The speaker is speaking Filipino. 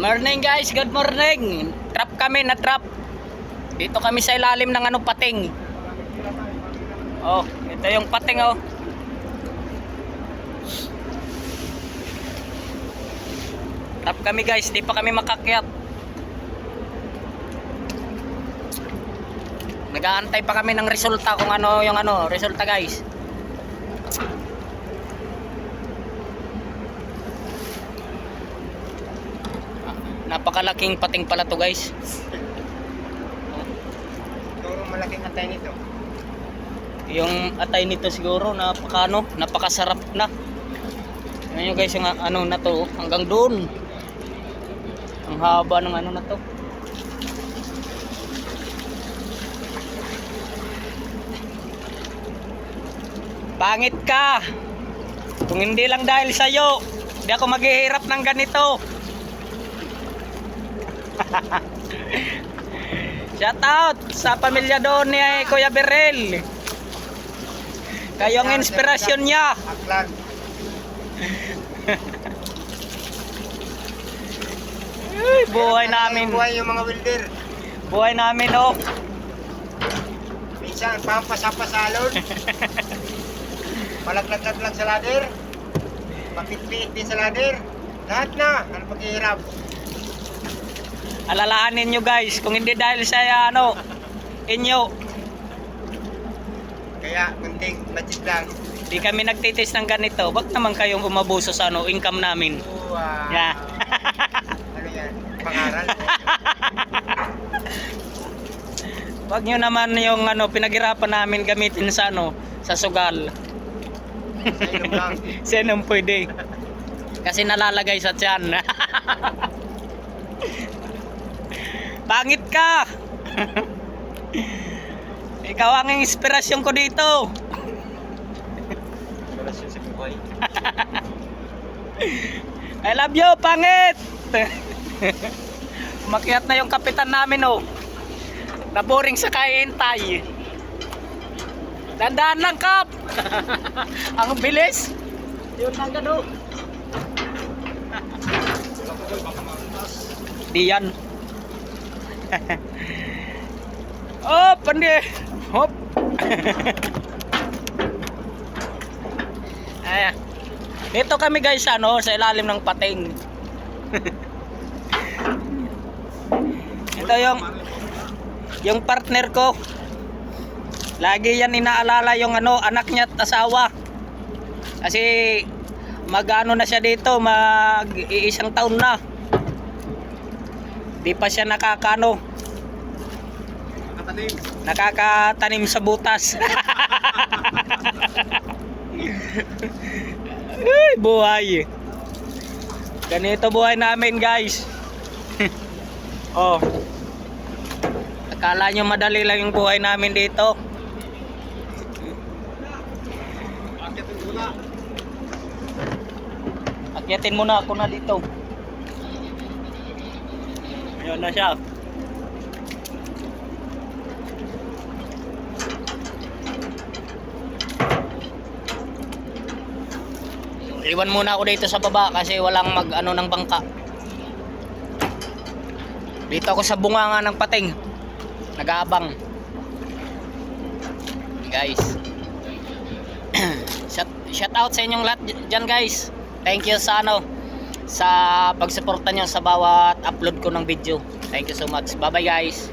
Morning guys, good morning. Trap kami, na trap. Dito kami sa ilalim ng pating. Oh, ito yung pating oh. Trap kami guys, di pa kami makakyat. Nag-aantay pa kami ng resulta kung ano yung resulta guys. Napakalaking pating pala to guys. Siguro malaking atay nito. Yung atay nito siguro napakasarap na. Tingnan nyo guys yung na to hanggang doon. Ang haba ng na to. Pangit ka. Kung hindi lang dahil sa'yo, hindi ako maghihirap ng ganito. Shout out sa pamilya doon ni Kuya Berel. Kayo ang inspirasyon niya. Aklan. Ay, buhay namin. Buhay yung mga welder. Buhay namin oh. Minsan pampasapasalon. Palaglag-lag sa ladder. Pakit-piit din sa ladder. Lahat na. Ano paghihirap? Alalahanin nyo guys, kung hindi dahil sa inyo, Kaya kunting budget lang. di kami nagtitis ng ganito. Wag naman kayong umabuso sa income namin. Wow. Yeah. Ano yan? Pangaral? Wag nyo naman yung pinaghirapan namin gamitin sa sa sugal. Sa ilong lang. Sinong pwede. Kasi nalalagay sa tiyan. Pangit ka. Ikaw ang inspirasyon ko dito. Inspirasyon sa buhay. I love you, pangit. Umakyat na yung kapitan namin oh. Naboring sa kahihintay. Dandaan lang kap. Ang bilis. Yun lang gano. Diyan. Oh, pandi. Hop. Ayan. Dito kami guys sa ilalim ng pating. Ito yung partner ko. Lagi yan inaalala yung anak niya at asawa. Kasi na siya dito, mag-iisang taon na. Di pa siya nakakatanim sa butas. Ay, buhay. Ganito buhay namin guys. Oh. Akala nyo madali lang yung buhay namin dito. Akyatin muna ako na dito. Ayun na siya. Iwan muna ako dito sa baba kasi walang ng bangka. Dito ako sa bunganga ng pating. Nag-aabang. Guys. Shout out sa inyong lahat dyan guys. Thank you sa sa pagsuporta nyo sa bawat upload ko ng video. Thank you so much. Bye bye guys.